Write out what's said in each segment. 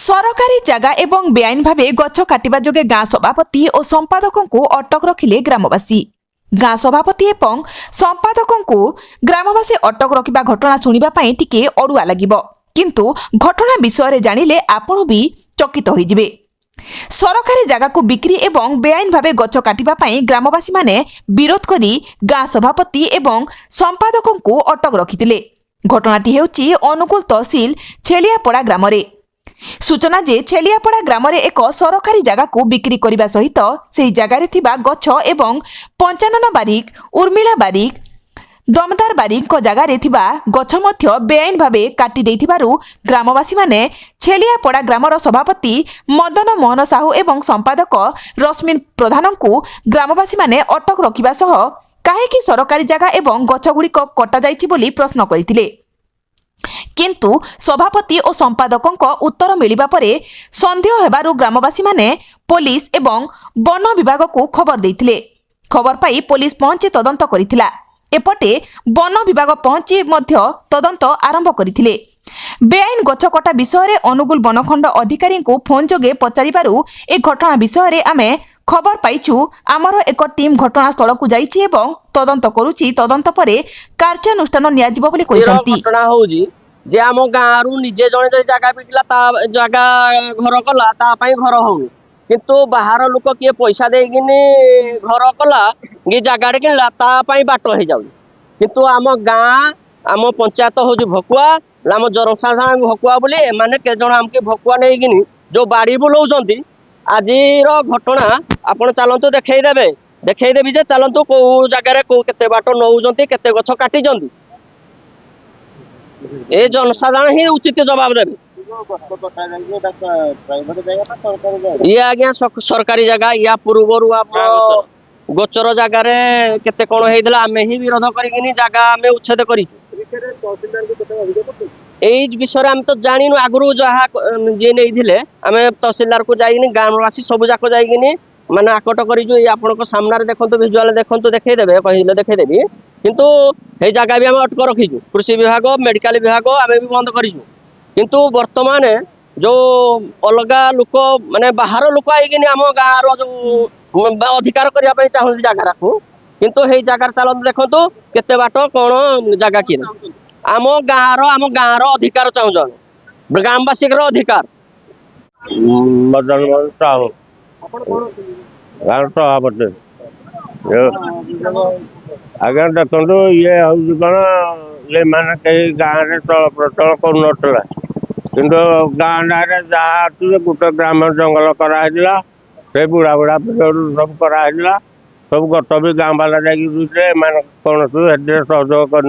सरकारी जगह एवं बेआईन भावे गछ काटिबा जोगे गाँ सभापति और संपादकों अटक रखिले ग्रामवासी। गाँ सभापति एवं संपादकों ग्रामवासी अटक रखिबा घटना शुणिबा पई टिके अड़ुआ लागिबो, किंतु घटना विषय जानिले आपण भी चकित होइजिबे। सरकारी जगह को बिक्री एवं बेआईन भावे गछ काटिबा पई ग्रामवासी माने विरोध करी गाँ सभापति एवं संपादकों अटक रखितिले। घटनाटी हेउची अनुकूल तहसील छेलियापड़ा ग्राम रे। सूचना जे छेलियापड़ा ग्राम रे एक सरकारी जगह को बिक्री करने सहित सेही जगार थिबा गछ एवं पंचानन बारिक, उर्मिला बारिक, दमदार बारिक जगार थिबा गछ मध्य बेआईन भावे काटी देथिबारु ग्रामवासी माने छेलियापड़ा ग्रामर सभापति मदन मोहन साहू एवं संपादक रश्मिन प्रधान को ग्रामवासी माने अटक रखिबा सह काहेकि सरकारी जगह एवं गछगुड़िक कटा जाइछि बोली प्रश्न करथिले, किंतु सभापति और संपादकों उत्तर मिलिबा परे संदेह हेबारु ग्रामवासी माने पुलिस एवं वन विभाग को खबर देथिले। खबर पाई पुलिस पहुंची तदंत करिथिला। एपटे वन विभाग पहुंची मध्य तदंत आरंभ करिथिले। बेआईन गछ कटा विषय रे अनुगुल बनखंड अधिकारी को फोन जोगे पचारिबारु ए घटना विषय रे आमे खबर पाइछु। आमर एक टीम घटनास्थल को जाइछि एवं तदंत करूछि। तदंत परे कार्यानुष्ठान नियाजिबो बोली कहिसंती। घटना होउजी जे आम गाँ रु निजे जड़े जगह बिकला जगह घर कला घर होनी, किंतु बाहर लोक किए पैसा देकिनी घर कला ये जगह किनला बाट हो जाऊ, किंतु आम गाँ आम पंचायत हूँ भकुआ आम जरसा भकुआ बोली एमाने के जन आमके भकुआ नहीं जो बाड़ी बुलाऊँ। आज घटना आपण चलतु देखदेवी जे चलतु कौ जगार केते बाट नौ केते गछ काटी ए जनसाधारण ही उचित जवाब देवे। ये आज्ञा सरकारी जगह या पूर्वर गोचर जगार केते कौन होता आम ही विरोध करी जगह आम उच्छेद कर विषय आम तो जानु आगु जहाँ जी नहीं आम तहसीलदार को जाइनी गाँववासी सब जाक जाइनी माने आकट कर सामने देखो भिजुआल देखो देखदेवे कहले देखदेवी, किंतु ये जगह भी आम अटक रखीचु। कृषि विभाग मेडिकल विभाग आम भी बंद करूँ, किंतु वर्तमान जो अलग लोक माने बाहर लोक आई आम गाँव जो अधिकार करने चाहते जगार को, किंतु ये जगार चलते देखो केते बाट कौन जगह कि आम गाँव अधिकार चाहून ग्रामवासी अधिकार। मदन मोहन साहू सभापति। आज्ञा देखो ये हूँ कौन ये मैंने कहीं गाँव में चल प्रचल कर गाँव जहाँ गोटे ग्राम जंगल कराइला से बुढ़ा बुढ़ा सब कराइला सब गत भी गाँव वाला जाए कौन सहयोग कर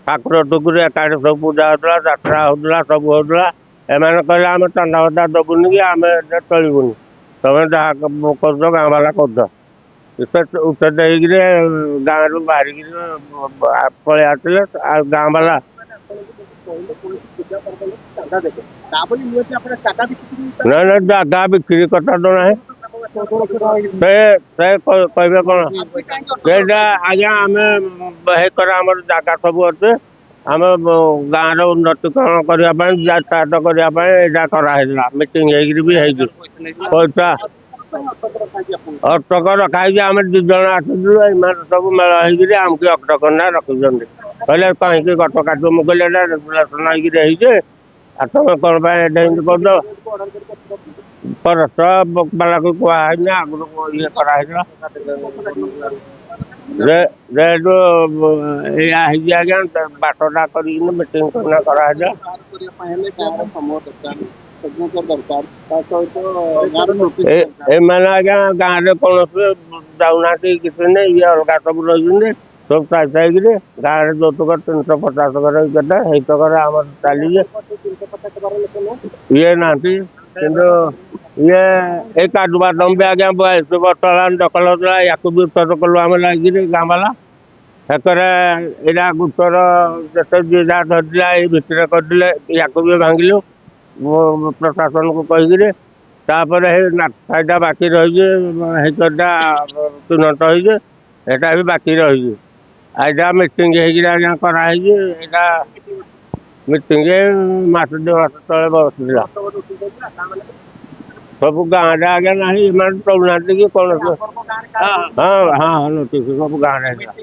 ठाकुर टुकुर एकाठी सब पूजा होता जात्रा होता सब होता एम कहले आम चंदा दबुनि कि आम चलबुनि तुम जहाँ कर गाँव वाला कर उच्चेद गाँव रु बाहर पलि आसले गाँव वाला ना जगह बिक्री कथा तो ना कहे कौन आज्ञा आम आम जगह सब अच्छे आम गाँव उन्नतिकरण करने स्टार्ट करने कराइला मीटिंग भी पैसा अटक रखाई आम दिज आसलु सब मेल होमको अटक करना रखुच्च कहले कहीं गट काट मुझे रेगुलेसन होइए तुम कौन कर फरेस्ट वाला को कहुई आगुरी ये कराइला रेड आज्ञा बाटटा कर मीटिंग करना कराइला आज्ञा गाँव में कौन जाऊना किसी नहीं ये अलग सब रही सब चाई गाँव में जौतुक 350 घर केटे आम चली ये ना ये एक काटुबाटम भी आज्ञा 42 वर्ष दखल होता या भी उत्तर कलु आम लगे गाँव वाला एक गुटर जिते जी जहाँ धरला ये भितर करदे या भी भांगिलु प्रशासन को कहीकि नाटा बाकी रही चिन्हट होटा भी बाकी रही आजा मीटिंग कराई ମିଟିଂ ମାସ 2 ମାସ ତଳେ ବସିଥିଲା। ସବୁ ଗାଁରେ ଆଜ୍ଞା ନାହିଁ, ଏମାନେ ଚଳୁନାହାନ୍ତି କି କଣ? ହଁ ହଁ ନୋଟିସ୍ ସବୁ ଗାଁରେ ହେଇଥିଲା।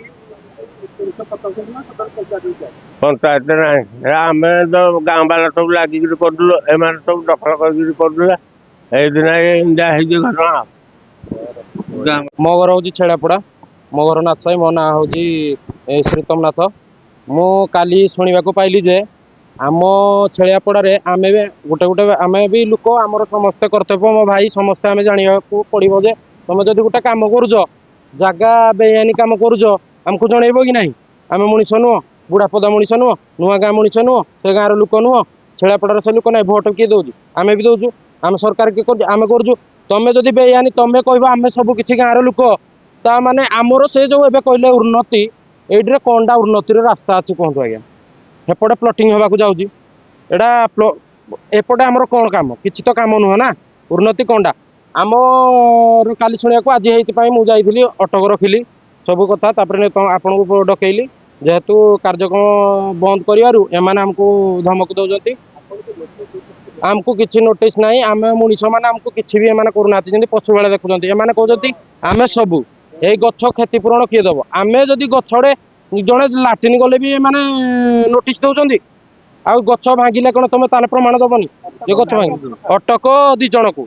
ପଞ୍ଚାୟତ ନାହିଁ, ଆମେ ତ ଗାଁ ବାଲା ସବୁ ଲାଗିକିରି କରିଦେଲୁ, ଏମାନେ ସବୁ ଦଖଲ କରିକିରି କରିଦେଲେ। ଏଇଦିନ ଏମିତିଆ ହେଇଛି ଘଟଣା। ମୋ ଘର ହଉଛି ଛେଳାପଡ଼ା, ମୋ ଘର ନାଥ ସାହି, ମୋ ନାଁ ହଉଛି ଶ୍ରୀତମ ନାଥ। ମୁଁ କାଲି ଶୁଣିବାକୁ ପାଇଲି ଯେ ଆମ ଛେଳିଆପଡ଼ାରେ ଆମେ ବି ଗୋଟେ ଆମେ ବି ଲୋକ, ଆମର ସମସ୍ତେ କର୍ତ୍ତବ୍ୟ, ମୋ ଭାଇ ସମସ୍ତେ ଆମେ ଜାଣିବାକୁ ପଡ଼ିବ ଯେ ତମେ ଯଦି ଗୋଟେ କାମ କରୁଛ, ଜାଗା ବେଆଇନି କାମ କରୁଛ, ଆମକୁ ଜଣେଇବ କି ନାହିଁ? ଆମେ ମଣିଷ ନୁହଁ? ବୁଢ଼ାପଦା ମଣିଷ ନୁହଁ? ନୂଆ ଗାଁ ମଣିଷ ନୁହଁ? ସେ ଗାଁର ଲୋକ ନୁହଁ? ଛେଳିଆପଡ଼ାର ସେ ଲୋକ ନାହିଁ? ଭୋଟ କିଏ ଦଉଛି? ଆମେ ବି ଦଉଛୁ। ଆମେ ସରକାର କିଏ କରୁଛୁ? ଆମେ କରୁଛୁ। ତମେ ଯଦି ବେଆଇନି ତମେ କହିବ ଆମେ ସବୁ କିଛି ଗାଁର ଲୋକ, ତା ମାନେ ଆମର ସେ ଯୋଉ ଏବେ କହିଲେ ଉନ୍ନତି, ଏଇଠିରେ କଣଟା ଉନ୍ନତିର ରାସ୍ତା ଅଛି କୁହନ୍ତୁ ଆଜ୍ଞା? ସେପଟେ ପ୍ଲଟିଂ ହେବାକୁ ଯାଉଛି, ଏଇଟା ଏପଟେ ଆମର କ'ଣ କାମ? କିଛି ତ କାମ ନୁହଁ ନା। ଉନ୍ନତି କ'ଣଟା ଆମର? କାଲି ଶୁଣିବାକୁ ଆଜି ହେଇଥିପାଇଁ ମୁଁ ଯାଇଥିଲି, ଅଟକ ରଖିଲି ସବୁ କଥା, ତାପରେ ଆପଣଙ୍କୁ ଡକେଇଲି। ଯେହେତୁ କାର୍ଯ୍ୟକ୍ରମ ବନ୍ଦ କରିବାରୁ ଏମାନେ ଆମକୁ ଧମକ ଦେଉଛନ୍ତି। ଆମକୁ କିଛି ନୋଟିସ୍ ନାହିଁ, ଆମେ ମଣିଷ ମାନେ, ଆମକୁ କିଛି ବି ଏମାନେ କରୁନାହାନ୍ତି, ଯେମିତି ପଶୁ ଭଳିଆ ଦେଖୁଛନ୍ତି। ଏମାନେ କହୁଛନ୍ତି ଆମେ ସବୁ, ଏଇ ଗଛ କ୍ଷତିପୂରଣ କିଏ ଦବ? ଆମେ ଯଦି ଗଛରେ ଜଣେ ଲାଟିନ୍ ଗଲେ ବି ଏମାନେ ନୋଟିସ୍ ଦଉଛନ୍ତି। ଆଉ ଗଛ ଭାଙ୍ଗିଲେ କ'ଣ ତମେ ତାହେଲେ ପ୍ରମାଣ ଦବନି ଯେ ଗଛ ଭାଙ୍ଗି? ଅଟକ 2 ଜଣକୁ,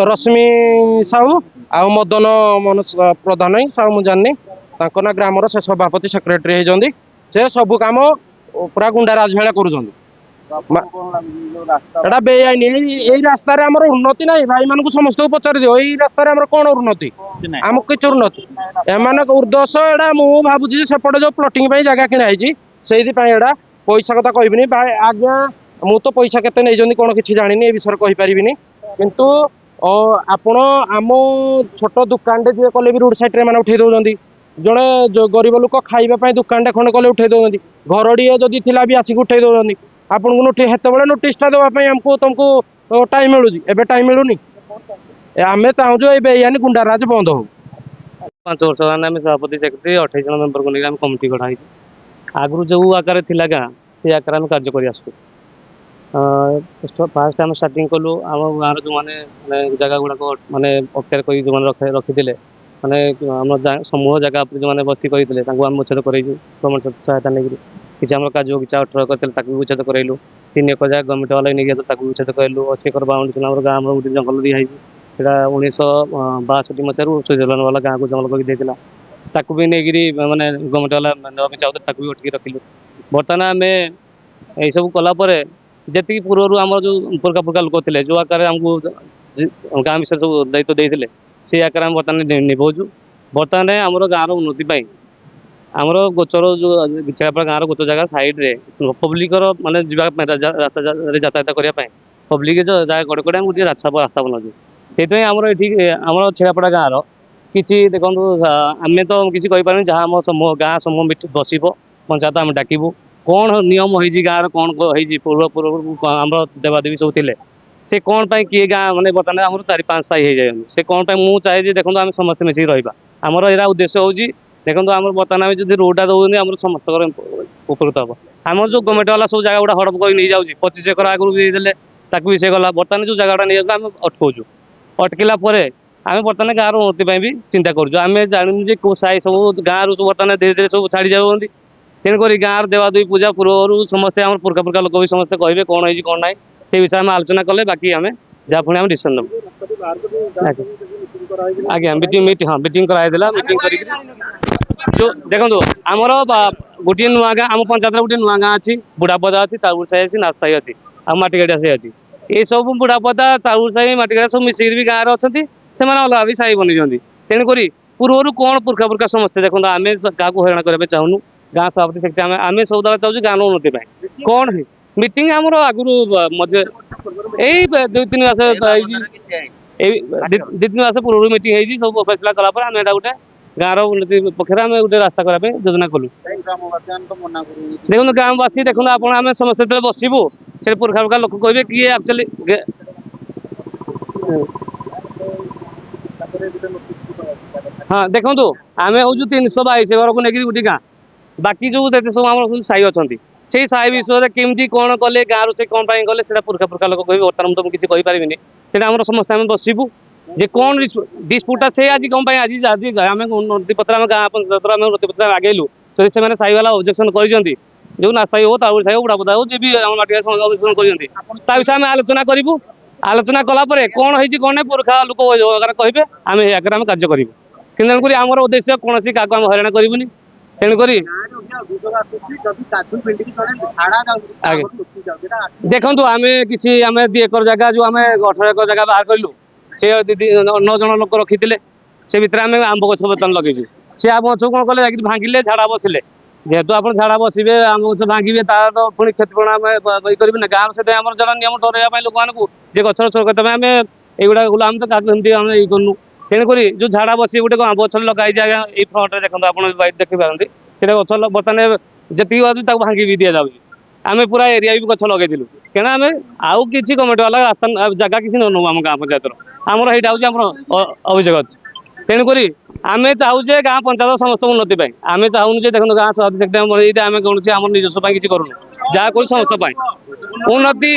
ରଶ୍ମି ସାହୁ ଆଉ ମଦନ ପ୍ରଧାନ, ସାହୁ ମୁଁ ଜାଣିନି ତାଙ୍କ ନା, ଗ୍ରାମର ସେ ସଭାପତି ସେକ୍ରେଟାରୀ ହେଇଛନ୍ତି। ସେ ସବୁ କାମ ପୁରା ଗୁଣ୍ଡାରାଜ ଭଳିଆ କରୁଛନ୍ତି। ଏଟା ବେଆଇନି। ଏଇ ରାସ୍ତାରେ ଆମର ଉନ୍ନତି ନାହିଁ। ଭାଇମାନଙ୍କୁ ସମସ୍ତଙ୍କୁ ପଚାରି ଦିଅ, ଏଇ ରାସ୍ତାରେ ଆମର କ'ଣ ଉନ୍ନତି? ଆମକୁ କିଛି ଉନ୍ନତି ଏମାନଙ୍କ ଉର୍ଦ୍ଦୋଷ। ଏଇଟା ମୁଁ ଭାବୁଛି ଯେ ସେପଟେ ଯୋଉ ପ୍ଲଟିଂ ପାଇଁ ଜାଗା କିଣା ହେଇଛି, ସେଇଥିପାଇଁ ଏଇଟା। ପଇସା କଥା କହିବିନି ଆଜ୍ଞା, ମୁଁ ତ ପଇସା କେତେ ନେଇଛନ୍ତି କ'ଣ କିଛି ଜାଣିନି, ଏ ବିଷୟରେ କହିପାରିବିନି। କିନ୍ତୁ ଆପଣ ଆମ ଛୋଟ ଦୋକାନଟେ ଯିଏ କଲେ ବି ରୋଡ୍ ସାଇଡ୍ରେ ଏମାନେ ଉଠେଇ ଦେଉଛନ୍ତି। ଜଣେ ଗରିବ ଲୋକ ଖାଇବା ପାଇଁ ଦୋକାନଟେ ଖଣ୍ଡେ କଲେ ଉଠେଇ ଦେଉଛନ୍ତି। ଘରଟିଏ ଯଦି ଥିଲା ବି ଆସିକି ଉଠେଇ ଦେଉଛନ୍ତି। ଆପଣଙ୍କୁ ସେତେବେଳେ ନୋଟିସ୍ଟା ଦେବା ପାଇଁ ତମକୁ ଟାଇମ୍ ମିଳୁଛି, ଏବେ ଟାଇମ୍ ମିଳୁନି। ଆମେ ଚାହୁଁଛୁ ଏଇ ବେଆଇନି ଗୁଣ୍ଡାରାଜ ବନ୍ଦ ହଉ। 5 ବର୍ଷ ହେଲାଣି ଆମେ ସଭାପତି ସେକ୍ରେଟାରୀ 28 ଜଣ ମେମ୍ବରକୁ ନେଇକି ଆମେ କମିଟି ଗଢ଼ା ହେଇଛି। ଆଗରୁ ଯେଉଁ ଆକାରରେ ଥିଲା ଗାଁ, ସେ ଆକାରରେ ଆମେ କାର୍ଯ୍ୟ କରି ଆସୁଛୁ। ଫାଷ୍ଟ ଆମେ ଷ୍ଟାର୍ଟିଂ କଲୁ ଆମ ଗାଁର ଯେଉଁମାନେ ଜାଗା ଗୁଡ଼ାକ ଅକ୍ତିଆର କରି ଯେଉଁମାନେ ରଖିଥିଲେ, ଆମ ସମୂହ ଜାଗା ଉପରେ ଯେଉଁମାନେ ବସ୍ତି କରିଥିଲେ, ତାଙ୍କୁ ଆମେ ଉଚ୍ଛେଦ କରାଇଛୁ ଗଭର୍ଣ୍ଣମେଣ୍ଟ ସହାୟତା ନେଇକରି। କିଛି ଆମର କାଜୁ ବଗିଚା 18 କରିଥିଲେ, ତାକୁ ବି ଉଚ୍ଛେଦ କରାଇଲୁ। 3 ଏକର ଜାଗା ଗଭର୍ଣ୍ଣମେଣ୍ଟ ବାଲା ନେଇକି ତାକୁ ବି ଉଚ୍ଛେଦ କରାଇଲୁ। 80 ଏକର ବାଉଣ୍ଡରୀ ଆମର ଗାଁ ଆମର ଗୋଟେ ଜଙ୍ଗଲ ଦିଆହେଇଛି। ସେଇଟା 1962 ମସିହାରୁ ସୁଇଜରଲ୍ୟାଣ୍ଡ ବାଲା ଗାଁକୁ ଜଙ୍ଗଲ କରି ଦେଇଥିଲା। ତାକୁ ବି ନେଇକିରି ଗଭର୍ଣ୍ଣମେଣ୍ଟ ବାଲା ନେବା ପାଇଁ ଚାହୁଥିଲେ, ତାକୁ ବି ଅଟକି ରଖିଲୁ। ବର୍ତ୍ତମାନ ଆମେ ଏଇସବୁ କଲା ପରେ ଯେତିକି ପୂର୍ବରୁ ଆମର ଯେଉଁ ପୁରକା ଲୋକ ଥିଲେ, ଯେଉଁ ଆକାରରେ ଆମକୁ ଗାଁ ବିଷୟରେ ସବୁ ଦାୟିତ୍ୱ ଦେଇଥିଲେ, ସେ ଆକାରରେ ଆମେ ବର୍ତ୍ତମାନ ନିଭାଉଛୁ। ବର୍ତ୍ତମାନ ଆମର ଗାଁର ଉନ୍ନତି ପାଇଁ ଆମର ଗୋଚର ଯେଉଁ ଛେଳିଆପଡ଼ା ଗାଁର ଗୋଚର ଜାଗା ସାଇଡ଼୍ରେ ପବ୍ଲିକର ଯିବା ପାଇଁ ରାସ୍ତାରେ ଯାତାୟାତ କରିବା ପାଇଁ ପବ୍ଲିକ ଜାଗା କଡ଼େ କଡ଼େ ଆମେ ଗୋଟିଏ ରାସ୍ତା ବନାଉଛୁ। ସେଇଥିପାଇଁ ଆମର ଏଠି ଆମର ଛେଳିଆପଡ଼ା ଗାଁର କିଛି ଦେଖନ୍ତୁ, ଆମେ ତ କିଛି କହିପାରୁନି। ଯାହା ଆମ ଗାଁ ସମୂହ ବସିବ, ପଞ୍ଚାୟତ ଆମେ ଡାକିବୁ। କ'ଣ ନିୟମ ହେଇଛି ଗାଁର, କ'ଣ ହେଇଛି ପୂର୍ବରୁ ଆମର ଦେବାଦେବୀ ସବୁ ଥିଲେ, ସେ କ'ଣ ପାଇଁ କିଏ ଗାଁ ବର୍ତ୍ତମାନ ଆମର 4-5 ସାହି ହେଇଯାଉଛନ୍ତି। ସେ କ'ଣ ପାଇଁ ମୁଁ ଚାହେଁ ଯେ ଦେଖନ୍ତୁ ଆମେ ସମସ୍ତେ ମିଶିକି ରହିବା। ଆମର ଏଇଟା ଉଦ୍ଦେଶ୍ୟ ହେଉଛି, ଦେଖନ୍ତୁ ଆମର ବର୍ତ୍ତମାନ ଆମେ ଯଦି ରୋଡ଼ଟା ଦେଉଛନ୍ତି, ଆମର ସମସ୍ତଙ୍କର ଉପକୃତ ହେବ। ଆମର ଯେଉଁ ଗଭର୍ଣ୍ଣମେଣ୍ଟ ବାଲା ସବୁ ଜାଗା ଗୁଡ଼ା ହଡ଼ପ କରି ନେଇଯାଉଛି, 25 ଏକର ଆଗରୁ ଦେଇଦେଲେ, ତାକୁ ବି ସେ ଗଲା। ବର୍ତ୍ତମାନ ଯେଉଁ ଜାଗାଟା ନେଇଯାଉଛି ଆମେ ଅଟକାଉଛୁ। ଅଟକିଲା ପରେ ଆମେ ବର୍ତ୍ତମାନ ଗାଁର ଉନ୍ନତି ପାଇଁ ବି ଚିନ୍ତା କରୁଛୁ। ଆମେ ଜାଣିନୁ ଯେ କେଉଁ ସାହି ସବୁ ଗାଁରୁ ବର୍ତ୍ତମାନ ଧୀରେ ଧୀରେ ସବୁ ଛାଡ଼ି ଯାଉଛନ୍ତି। ତେଣୁକରି ଗାଁର ଦେବାଦେବୀ ପୂଜା ପୂର୍ବରୁ ସମସ୍ତେ ଆମର ପୁରକା ଲୋକ ବି ସମସ୍ତେ କହିବେ କ'ଣ ହେଇଛି କ'ଣ ନାହିଁ, ସେ ବିଷୟରେ ଆମେ ଆଲୋଚନା କଲେ ବାକି ଆମେ ଯାହା ପୁଣି ଆମେ ଡିସିସନ୍ ନେବୁ। ଆଜ୍ଞା ମିଟିଂ କରାଯାଇଥିଲା। ମିଟିଂ କରିକି ଯେଉଁ ଦେଖନ୍ତୁ ଆମର ଗୋଟିଏ ନୂଆ ଗାଁ, ଆମ ପଞ୍ଚାୟତରେ ଗୋଟିଏ ନୂଆ ଗାଁ ଅଛି, ବୁଢ଼ାପଦା ଅଛି, ତାଉଗୁଡ଼ ସାହି ଅଛି, ନାଥ ସାହି ଅଛି, ଆଉ ମାଟିଗାଡ଼ିଆ ସାହି ଅଛି। ଏସବୁ ବୁଢ଼ାପଦା, ତାଉଗୁଡ଼ ସାହି, ମାଟିଗାଡ଼ିଆ ସବୁ ମିଶିକିରି ବି ଗାଁରେ ଅଛନ୍ତି। ସେମାନେ ଅଲଗା ବି ସାହି ବନେଇଛନ୍ତି। ତେଣୁକରି ପୂର୍ବରୁ କ'ଣ ପୁରକା ସମସ୍ତେ ଦେଖନ୍ତୁ, ଆମେ କାହାକୁ ହଇରାଣ କରିବା ପାଇଁ ଚାହୁଁନୁ। ଗାଁ ସଭାପତି ସେକ୍ରେଟାରୀ ଆମେ ସବୁ ଦେବାକୁ ଚାହୁଛୁ ଗାଁର ଉନ୍ନତି ପାଇଁ। କ'ଣ ମିଟିଂ ଆମର ଆଗରୁ ଏଇ 2-3 ମାସ ହେଇଛି, ଏଇ 2-3 ମାସ ପୂର୍ବରୁ ମିଟିଂ ହେଇଛି। ସବୁ ଫଇସଲା କଲା ପରେ ଆମେ ଏଇଟା ଗୋଟେ ଗାଁର ଉନ୍ନତି ପକ୍ଷରେ ଆମେ ଗୋଟେ ରାସ୍ତା କରିବା ପାଇଁ ଯୋଜନା କଲୁ। ଦେଖନ୍ତୁ ଗ୍ରାମବାସୀ, ଦେଖନ୍ତୁ ଆପଣ ଆମେ ସମସ୍ତେ ଯେତେବେଳେ ବସିବୁ, ସେ ପୁରକା ଲୋକ କହିବେ କିଏ ଆକ୍ଚୁଆଲି। ହଁ ଦେଖନ୍ତୁ, ଆମେ ହେଉଛୁ 322 ଘରକୁ ନେଇକି ଗୋଟେ ଗାଁ। ବାକି ଯେଉଁ ଯେତେ ସବୁ ଆମର ସାହି ଅଛନ୍ତି, ସେଇ ସାହି ବିଷୟରେ କେମିତି କ'ଣ କଲେ ଗାଁରୁ ସେ କ'ଣ ପାଇଁ ଗଲେ ସେଇଟା ପୁରଖା ପୁରଖା ଲୋକ କହିବେ। ବର୍ତ୍ତମାନ ମୁଁ ତମକୁ କିଛି କହିପାରିବିନି। ସେଇଟା ଆମର ସମସ୍ତେ ଆମେ ବସିବୁ ଯେ କ'ଣ ଡିସ୍ପ୍ୟୁଟଟା ସେ ଆଜି କ'ଣ ପାଇଁ ଆଜି ଆମେ ନଦୀପତ୍ର ଆମେ ଗାଁ ପଞ୍ଚାୟତର ଆମେ ନଦୀପତ୍ର ଆଗେଇଲୁ ଯଦି ସେମାନେ ସାହିବାଲା ଅବଜେକ୍ସନ କରିଛନ୍ତି ଯେଉଁ ନାସାଇ ହଉ ତାଉଳି ସାହି ହଉ ବୁଢ଼ାପଦା ହଉ ଯିଏ ବି ଆମ ମାଟି ଅବଜେକ୍ସନ କରିଛନ୍ତି ତା ବିଷୟରେ ଆମେ ଆଲୋଚନା କରିବୁ। ଆଲୋଚନା କଲା ପରେ କ'ଣ ହେଇଛି କ'ଣ ନାହିଁ ପୁରଖା ଲୋକ କହିବେ ଆମେ ଏ ଆଗରେ ଆମେ କାର୍ଯ୍ୟ କରିବୁ। କିନ୍ତୁ ତେଣୁକରି ଆମର ଉଦ୍ଦେଶ୍ୟ କୌଣସି କାହାକୁ ଆମେ ହଇରାଣ କରିବୁନି। ତେଣୁକରି ଦେଖନ୍ତୁ ଆମେ କିଛି ଆମେ 2 ଏକର ଜାଗା ଯେଉଁ ଆମେ 18 ଏକର ଜାଗା ବାହାର କରିଲୁ ସେ 9 ଜଣ ଲୋକ ରଖିଥିଲେ ସେ ଭିତରେ ଆମେ ଆମ୍ବ ଗଛ ବର୍ତ୍ତମାନ ଲଗେଇଛୁ। ସେ ଆମ୍ବ ଗଛ କ'ଣ କଲେ ଯାଇକି ଭାଙ୍ଗିଲେ ଝାଡ଼ା ବସିଲେ। ଯେହେତୁ ଆପଣ ଝାଡ଼ା ବସିବେ ଆମ୍ବ ଗଛ ଭାଙ୍ଗିବେ ତାର ପୁଣି କ୍ଷତିପୂରଣ ଆମେ ଇଏ କରିବୁ ନା। ଗାଁର ସେଥିପାଇଁ ଆମର ଜଣେ ନିୟମ ଡରାଇବା ପାଇଁ ଲୋକମାନଙ୍କୁ ଯେ ଗଛର ସୁରକ୍ଷା ପାଇଁ ଆମେ ଏଇଗୁଡ଼ା ଆମେ ତ ଏମିତି ଆମେ ଇଏ କରୁନୁ। ତେଣୁକରି ଯେଉଁ ଝାଡ଼ା ବସି ଗୋଟେ ଆମ୍ବ ଗଛ ଲଗା ହେଇଛି ଆଜ୍ଞା ଏଇ ଫ୍ରଣ୍ଟରେ ଦେଖନ୍ତୁ ଆପଣ ଦେଖିପାରନ୍ତି ସେଇଟା ଗଛ ବର୍ତ୍ତମାନ ଯେତିକି ଅଛି ତାକୁ ଭାଙ୍ଗି ବି ଦିଆଯାଉଛି। ଆମେ ପୁରା ଏରିଆ ବି ଗଛ ଲଗେଇଥିଲୁ କାରଣ ଆମେ ଆଉ କିଛି କମିଟି ବାଲା ରାସ୍ତା ଜାଗା କିଛି ନ ନେବୁ ଆମ ଗାଁ ପଞ୍ଚାୟତର ଆମର ଏଇଟା ହେଉଛି ଆମର ଅଭିଯୋଗ ଅଛି। ତେଣୁକରି ଆମେ ଚାହୁଁଛେ ଗାଁ ପଞ୍ଚାୟତ ସମସ୍ତ ଉନ୍ନତି ପାଇଁ ଆମେ ଚାହୁଁନୁ ଯେ ଦେଖନ୍ତୁ ଗାଁ ଏଇଟା ଆମେ କୌଣସି ଆମର ନିଜସ୍ୱ ପାଇଁ କିଛି କରୁନୁ ଯାହା କରୁ ସମସ୍ତ ପାଇଁ ଉନ୍ନତି।